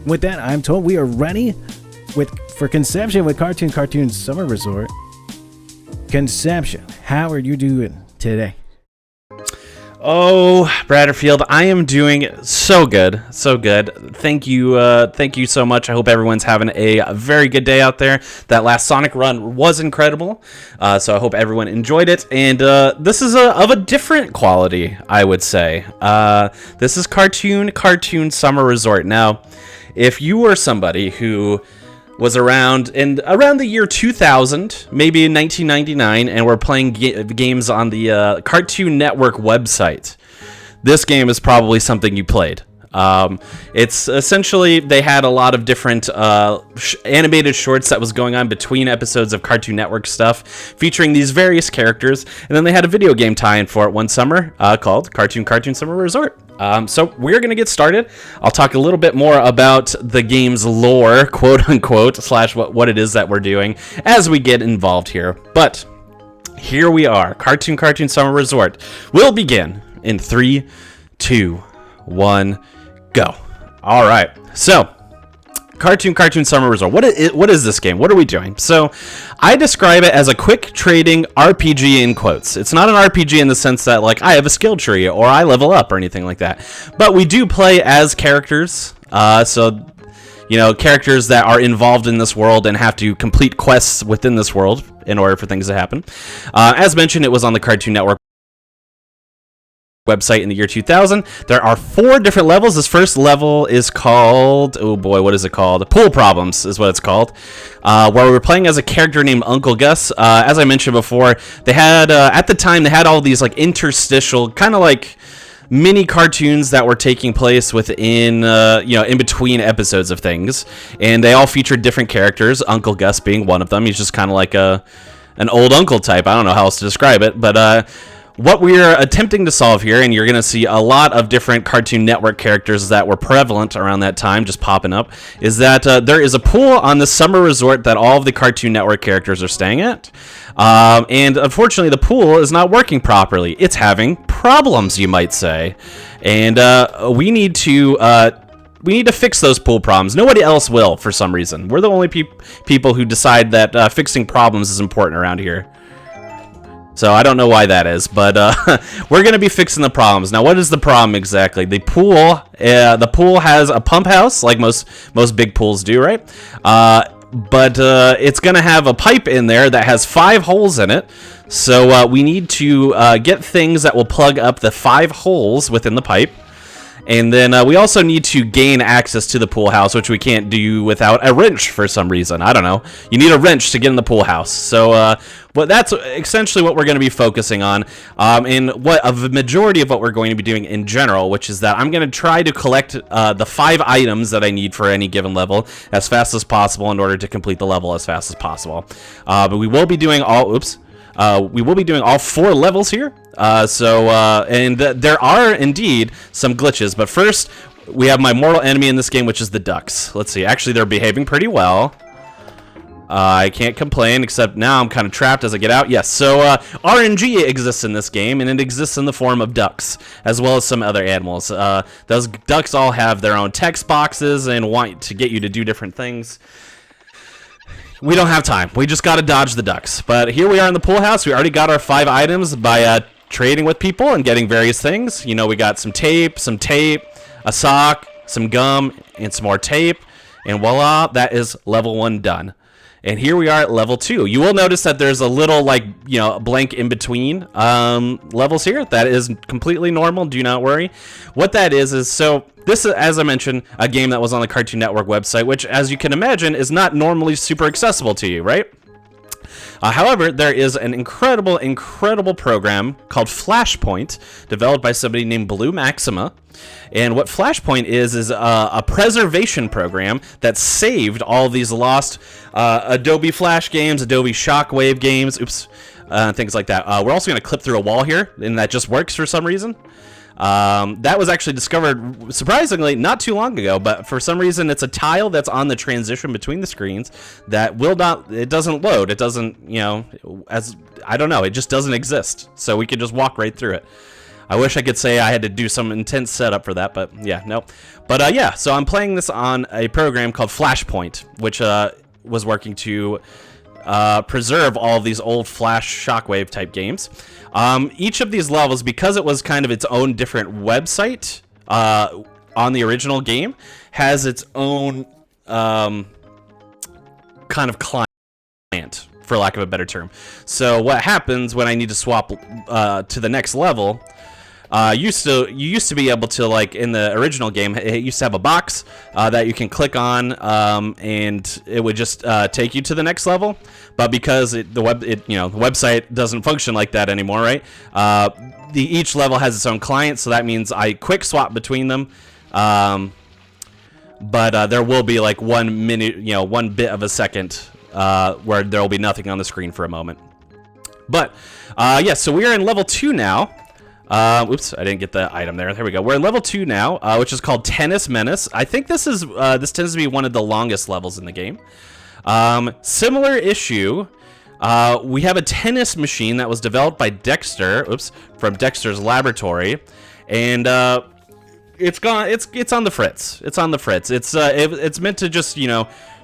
with that, I'm told we are ready for Konception with Cartoon Summer Resort. Konception, how are you doing today? Oh, Bradderfield, I am doing so good, so good. Thank you so much. I hope everyone's having a very good day out there. That last Sonic run was incredible, so I hope everyone enjoyed it. And this is of a different quality, I would say. This is Cartoon Summer Resort. Now, if you were somebody who was around the year 2000, maybe in 1999, and we're playing games on the Cartoon Network website, this game is probably something you played. It's essentially, they had a lot of different animated shorts that was going on between episodes of Cartoon Network stuff, featuring these various characters, and then they had a video game tie-in for it one summer called Cartoon Summer Resort. So we're going to get started. I'll talk a little bit more about the game's lore, quote unquote, slash what it is that we're doing as we get involved here. But here we are. Cartoon Summer Resort will begin in 3, 2, 1, go. All right. So Cartoon Summer Resort. What is this game? What are we doing? So I describe it as a quick trading RPG in quotes. It's not an RPG in the sense that, like, I have a skill tree or I level up or anything like that. But we do play as characters. So, you know, characters that are involved in this world and have to complete quests within this world in order for things to happen. As mentioned, it was on the Cartoon Network website in the year 2000. There are 4 different levels. This first level is called, oh boy, what is it called? Pool Problems is what it's called, where we're playing as a character named Uncle Gus. As I mentioned before, they had, at the time, they had all these like interstitial, kind of like mini cartoons that were taking place within, in between episodes of things, and they all featured different characters, Uncle Gus being one of them. He's just kind of like an old uncle type. I don't know how else to describe it, but what we're attempting to solve here, and you're going to see a lot of different Cartoon Network characters that were prevalent around that time just popping up, is that there is a pool on the summer resort that all of the Cartoon Network characters are staying at. And unfortunately, the pool is not working properly. It's having problems, you might say. And we need to fix those pool problems. Nobody else will, for some reason. We're the only people who decide that fixing problems is important around here. So I don't know why that is, but we're going to be fixing the problems. Now, what is the problem exactly? The pool has a pump house, like most big pools do, right? But it's going to have a pipe in there that has 5 holes in it. So we need to get things that will plug up the 5 holes within the pipe. And then we also need to gain access to the pool house, which we can't do without a wrench for some reason. I don't know. You need a wrench to get in the pool house. So but that's essentially what we're going to be focusing on. And the majority of what we're going to be doing in general, which is that I'm going to try to collect the 5 items that I need for any given level as fast as possible in order to complete the level as fast as possible. But we will be doing all 4 levels here. And there are indeed some glitches, but first we have my mortal enemy in this game, which is the ducks. Let's see. Actually, they're behaving pretty well. I can't complain, except now I'm kind of trapped as I get out. Yes, so RNG exists in this game, and it exists in the form of ducks, as well as some other animals. Those ducks all have their own text boxes and want to get you to do different things. We don't have time. We just got to dodge the ducks. But here we are in the pool house. We already got our 5 items by trading with people and getting various things. You know, we got some tape, a sock, some gum, and some more tape. And voila, that is level 1 done. And here we are at level 2. You will notice that there's a little, blank in between levels here. That is completely normal. Do not worry. What that is so this is, as I mentioned, a game that was on the Cartoon Network website, which, as you can imagine, is not normally super accessible to you, right? However, there is an incredible program called Flashpoint, developed by somebody named Blue Maxima. And what Flashpoint is a preservation program that saved all these lost Adobe Flash games, Adobe Shockwave games, things like that. We're also going to clip through a wall here, and that just works for some reason. That was actually discovered, surprisingly, not too long ago, but for some reason it's a tile that's on the transition between the screens that it doesn't load. It doesn't, I don't know, it just doesn't exist. So we can just walk right through it. I wish I could say I had to do some intense setup for that, but yeah, nope. But yeah, so I'm playing this on a program called Flashpoint, which was working to preserve all of these old Flash Shockwave type games. Each of these levels, because it was kind of its own different website on the original game, has its own kind of client, for lack of a better term. So what happens when I need to swap to the next level? You used to be able to, like in the original game, it used to have a box that you can click on, and it would just take you to the next level. But because the website doesn't function like that anymore, right? Each level has its own client, so that means I quick swap between them. But there will be like 1 minute, 1 bit of a second where there will be nothing on the screen for a moment. But yeah, so we are in level 2 now. Oops, I didn't get the item there. There we go. We're in level 2 now, which is called Tennis Menace. I think this tends to be one of the longest levels in the game. Similar issue. We have a tennis machine that was developed by Dexter. Oops, from Dexter's laboratory, and it's gone. It's on the fritz. It's on the fritz. It's meant to just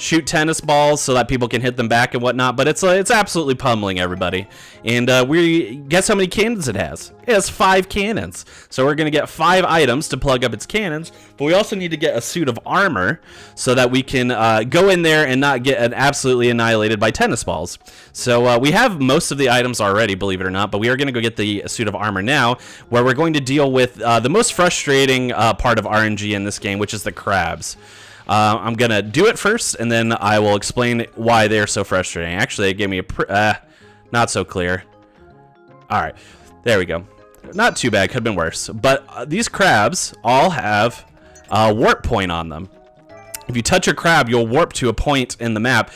shoot tennis balls so that people can hit them back and whatnot, but it's absolutely pummeling everybody. And we guess how many cannons it has? It has 5 cannons. So we're gonna get 5 items to plug up its cannons, but we also need to get a suit of armor so that we can go in there and not get absolutely annihilated by tennis balls. So we have most of the items already, believe it or not, but we are gonna go get the suit of armor now, where we're going to deal with the most frustrating part of RNG in this game, which is the crabs. I'm going to do it first, and then I will explain why they're so frustrating. Actually, it gave me a not so clear. All right, there we go. Not too bad, could have been worse. But these crabs all have a warp point on them. If you touch a crab, you'll warp to a point in the map.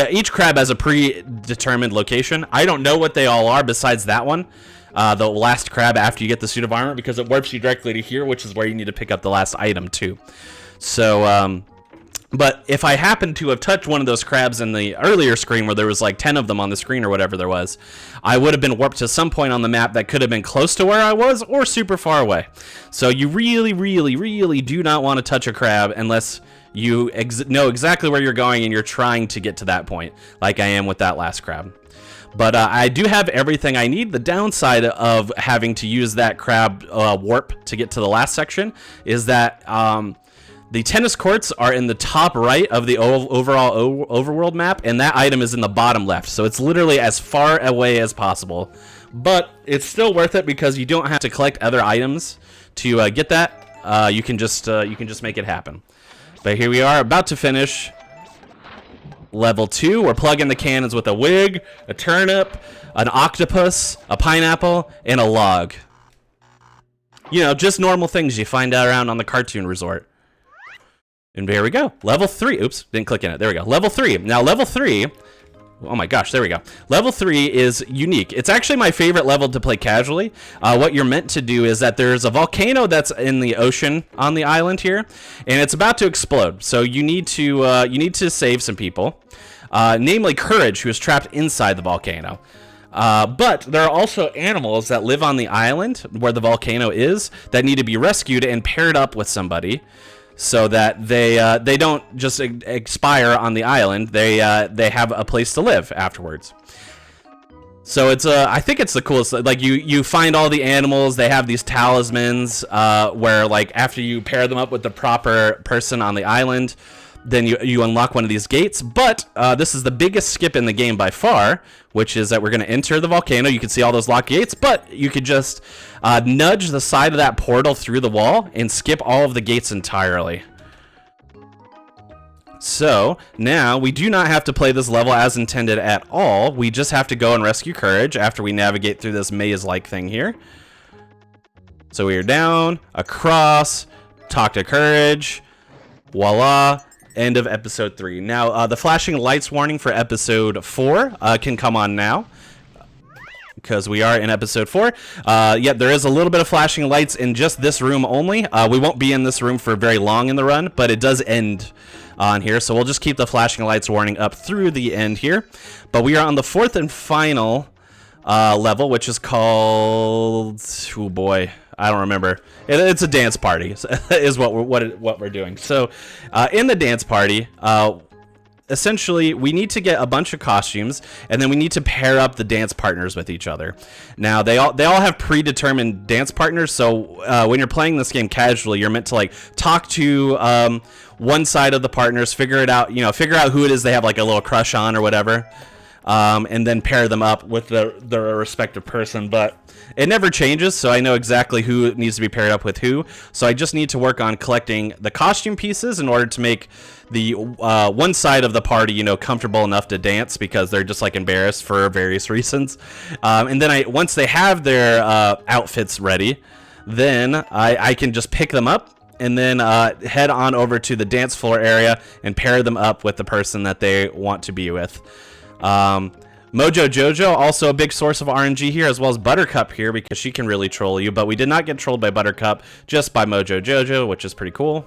Each crab has a predetermined location. I don't know what they all are besides that one. The last crab after you get the suit of armor, because it warps you directly to here, which is where you need to pick up the last item too. So, but if I happen to have touched one of those crabs in the earlier screen where there was like 10 of them on the screen or whatever there was, I would have been warped to some point on the map that could have been close to where I was or super far away. So you really, really, really do not want to touch a crab unless you know exactly where you're going and you're trying to get to that point, like I am with that last crab. But I do have everything I need. The downside of having to use that crab warp to get to the last section is that the tennis courts are in the top right of the overall overworld map, and that item is in the bottom left. So it's literally as far away as possible. But it's still worth it because you don't have to collect other items to get that. You can just make it happen. But here we are, about to finish level 2. We're plugging the cannons with a wig, a turnip, an octopus, a pineapple, and a log. Just normal things you find out around on the cartoon resort. And there we go. Level 3. Oops, didn't click in it. There we go. Level 3. Now, level 3... Oh my gosh, there we go. Level 3 is unique. It's actually my favorite level to play casually. What you're meant to do is that there's a volcano that's in the ocean on the island here, and it's about to explode. So you need to save some people, namely Courage, who is trapped inside the volcano. But there are also animals that live on the island where the volcano is that need to be rescued and paired up with somebody, so that they don't just expire on the island. They have a place to live afterwards. So it's I think it's the coolest. Like you find all the animals. They have these talismans where like after you pair them up with the proper person on the island, then you unlock one of these gates. But this is the biggest skip in the game by far, which is that we're going to enter the volcano. You can see all those locked gates, but you could just nudge the side of that portal through the wall and skip all of the gates entirely. So now we do not have to play this level as intended at all. We just have to go and rescue Courage after we navigate through this maze-like thing here. So we are down, across, talk to Courage, voila. End of episode 3. Now, the flashing lights warning for episode 4 can come on now, because we are in episode 4. Yeah, there is a little bit of flashing lights in just this room only. We won't be in this room for very long in the run, but it does end on here, so we'll just keep the flashing lights warning up through the end here. But we are on the 4th and final level, which is called... Oh boy. I don't remember. It's a dance party, is what we're doing. So, in the dance party, essentially, we need to get a bunch of costumes, and then we need to pair up the dance partners with each other. Now, they all have predetermined dance partners, so when you're playing this game casually, you're meant to like talk to one side of the partners, figure out who it is they have like a little crush on or whatever, and then pair them up with their respective person. But it never changes, so I know exactly who needs to be paired up with who. So I just need to work on collecting the costume pieces in order to make the one side of the party, comfortable enough to dance, because they're just like embarrassed for various reasons. And then once they have their outfits ready, then I can just pick them up and then head on over to the dance floor area and pair them up with the person that they want to be with. Mojo Jojo, also a big source of RNG here, as well as Buttercup here, because she can really troll you, but we did not get trolled by Buttercup, just by Mojo Jojo, which is pretty cool.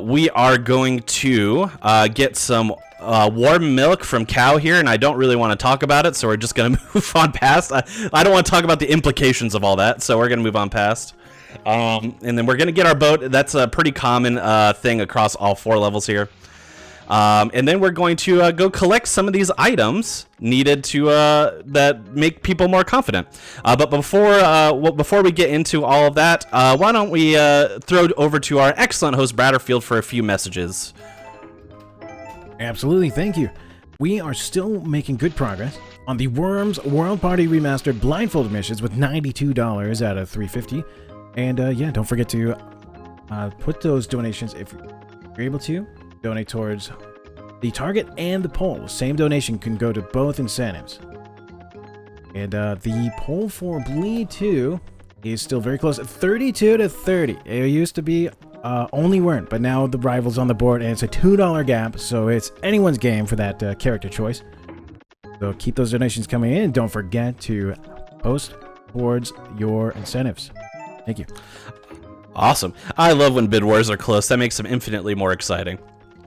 We are going to get some warm milk from Cow here, and I don't really want to talk about it, so we're just going to move on past. I don't want to talk about the implications of all that, so we're going to move on past. And then we're going to get our boat. That's a pretty common thing across all 4 levels here. And then we're going to go collect some of these items needed to that make people more confident. But before we get into all of that, why don't we throw it over to our excellent host Bratterfield for a few messages. Absolutely, thank you. We are still making good progress on the Worms World Party Remastered blindfolded missions with $92 out of $350. And yeah, don't forget to put those donations, if you're able to, donate towards the target and the poll. Same donation can go to both incentives. And the poll for Bleed 2 is still very close, 32 to 30. It used to be only weren't, but now the rival's on the board, and it's a $2 gap, so it's anyone's game for that character choice. So keep those donations coming in. Don't forget to post towards your incentives. Thank you. Awesome. I love when bid wars are close. That makes them infinitely more exciting.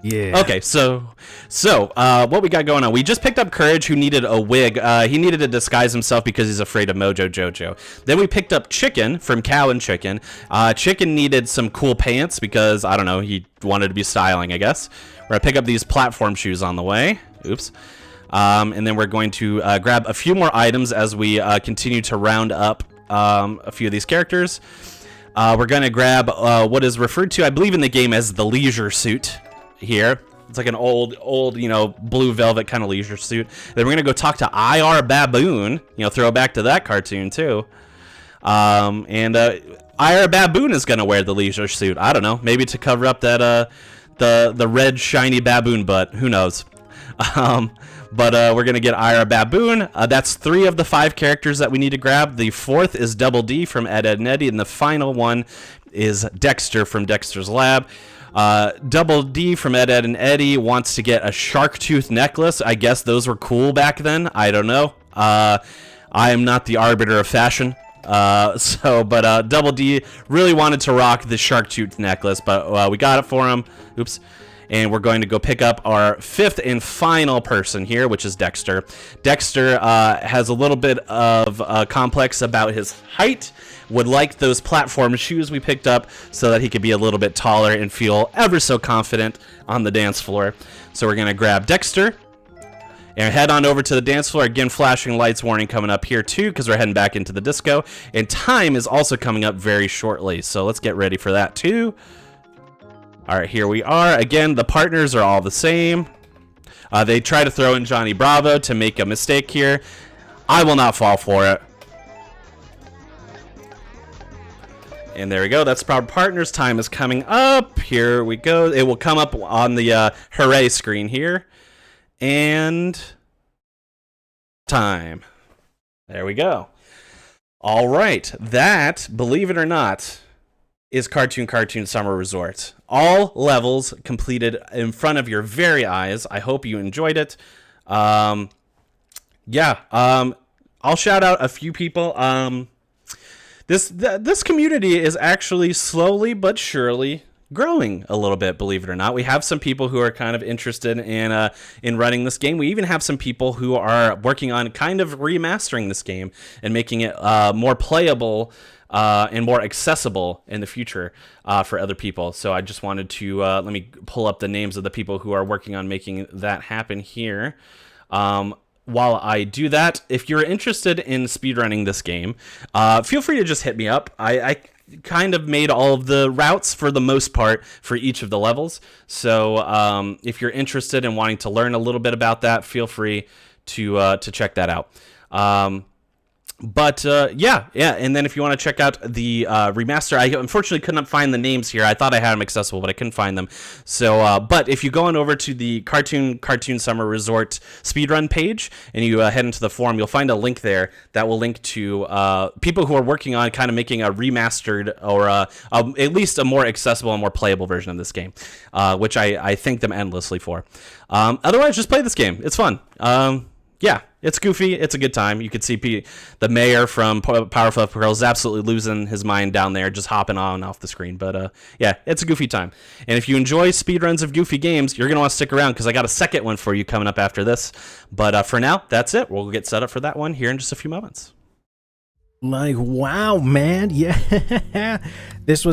Yeah. Okay, so what we got going on? We just picked up Courage, who needed a wig. He needed to disguise himself because he's afraid of Mojo Jojo. Then we picked up Chicken from Cow and Chicken. Chicken needed some cool pants because, I don't know, he wanted to be styling, I guess. We're going to pick up these platform shoes on the way. Oops. And then we're going to grab a few more items as we continue to round up a few of these characters. We're going to grab what is referred to, I believe, in the game as the leisure suit. Here, it's like an old, blue velvet kind of leisure suit. Then we're gonna go talk to IR Baboon. Throw back to that cartoon too. And IR Baboon is gonna wear the leisure suit. I don't know, maybe to cover up that the red shiny baboon butt. Who knows? But we're gonna get IR Baboon. That's 3 of the 5 characters that we need to grab. The 4th is Double D from Ed, Edd, and Eddy, and the final one is Dexter from Dexter's Lab. Double D from Ed, Edd, and Eddy wants to get a shark tooth necklace. I guess those were cool back then. I don't know. I am not the arbiter of fashion. But Double D really wanted to rock the shark tooth necklace, but we got it for him. Oops. And we're going to go pick up our 5th and final person here, which is Dexter. Dexter has a little bit of a complex about his height. Would like those platform shoes we picked up so that he could be a little bit taller and feel ever so confident on the dance floor. So we're going to grab Dexter and head on over to the dance floor. Again, flashing lights warning coming up here too, because we're heading back into the disco. And time is also coming up very shortly, so let's get ready for that too. All right, here we are. Again, the partners are all the same. They try to throw in Johnny Bravo to make a mistake here. I will not fall for it. And there we go. That's our partners. Time is coming up. Here we go. It will come up on the hooray screen here. And time. There we go. All right. That, believe it or not, is Cartoon Summer Resort. All levels completed in front of your very eyes. I hope you enjoyed it. I'll shout out a few people. This community is actually slowly but surely growing a little bit, believe it or not. We have some people who are kind of interested in running this game. We even have some people who are working on kind of remastering this game and making it more playable and more accessible in the future for other people. So I just wanted to let me pull up the names of the people who are working on making that happen here. While I do that, if you're interested in speedrunning this game, feel free to just hit me up. I kind of made all of the routes for the most part for each of the levels. So if you're interested in wanting to learn a little bit about that, feel free to check that out. Yeah, and then if you want to check out the remaster, I unfortunately could not find the names here. I thought I had them accessible, but I couldn't find them. So, but if you go on over to the Cartoon Summer Resort speedrun page and you head into the forum, you'll find a link there that will link to people who are working on kind of making a remastered or at least a more accessible and more playable version of this game, which I thank them endlessly for. Otherwise, just play this game. It's fun. Yeah, it's goofy. It's a good time. You could see the mayor from Powerpuff Girls is absolutely losing his mind down there, just hopping on and off the screen. But yeah, it's a goofy time. And if you enjoy speedruns of goofy games, you're going to want to stick around because I got a second one for you coming up after this. But for now, that's it. We'll get set up for that one here in just a few moments. Like, wow, man. Yeah. This was